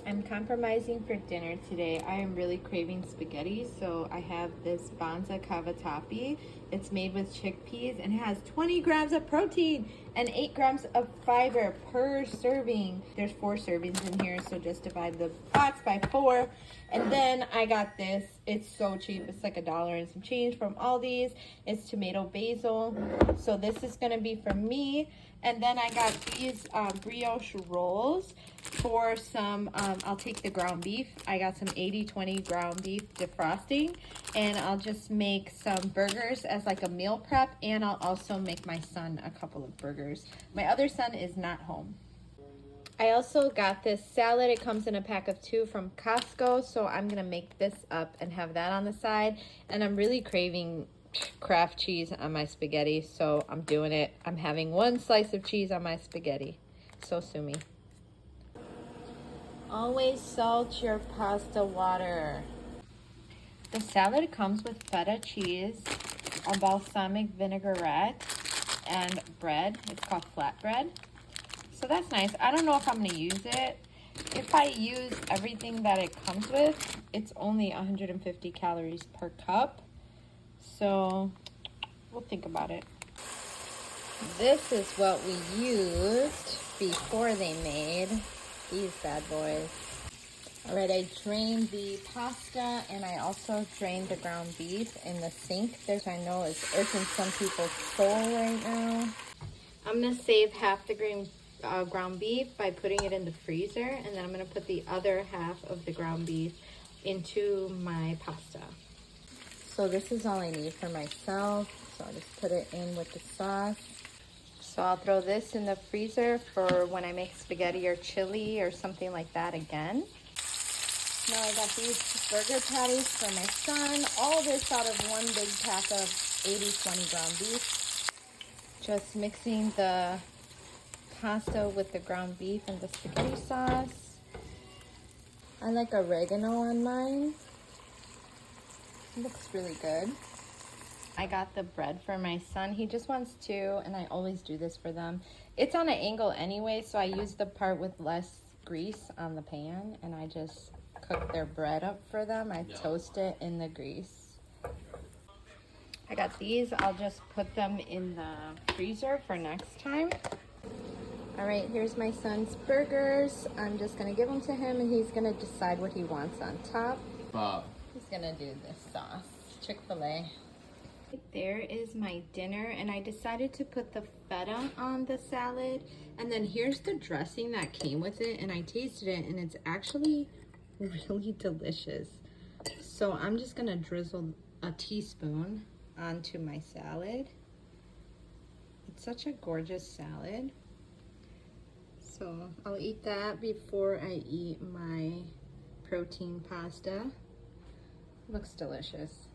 I'm compromising for dinner today. I am really craving spaghetti, so I have this Banza cavatappi. It's made with chickpeas and it has 20 grams of protein and 8 grams of fiber per serving. There's 4 servings in here, so just divide the box by 4. And then I got this. It's so cheap. It's like $1 and some change from Aldi's. It's tomato basil. So this is gonna be for me. And then I got these brioche rolls for some, I'll take the ground beef. I got some 80/20 ground beef defrosting, and I'll just make some burgers as like a meal prep, and I'll also make my son a couple of burgers. My other son is not home. I also got this salad. It comes in a pack of 2 from Costco, so I'm gonna make this up and have that on the side. And I'm really craving Kraft cheese on my spaghetti, so I'm doing it. I'm having 1 slice of cheese on my spaghetti. So sue me. Always salt your pasta water. The salad comes with feta cheese, a balsamic vinaigrette, and bread. It's called flatbread. So that's nice. I don't know if I'm gonna use it. If I use everything that it comes with, it's only 150 calories per cup. So we'll think about it. This is what we used before they made these bad boys. All right, I drained the pasta and I also drained the ground beef in the sink. This I know is irking some people's soul right now. I'm gonna save half the ground beef by putting it in the freezer, and then I'm gonna put the other half of the ground beef into my pasta. So this is all I need for myself. So I'll just put it in with the sauce. So I'll throw this in the freezer for when I make spaghetti or chili or something like that again. Now I got these burger patties for my son. All this out of 1 big pack of 80/20 ground beef. Just mixing the pasta with the ground beef and the spaghetti sauce. I like oregano on mine. It looks really good. I got the bread for my son. He just wants 2, and I always do this for them. It's on an angle anyway, so I use the part with less grease on the pan, and I just cook their bread up for them. I toast it in the grease. I got these. I'll just put them in the freezer for next time. All right, here's my son's burgers. I'm just gonna give them to him, and he's gonna decide what he wants on top. Bob. He's gonna do this sauce, Chick-fil-A. There is my dinner, and I decided to put the feta on the salad, and then here's the dressing that came with it, and I tasted it, and it's actually really delicious. So I'm just gonna drizzle a teaspoon onto my salad. It's such a gorgeous salad. So I'll eat that before I eat my protein pasta. Looks delicious.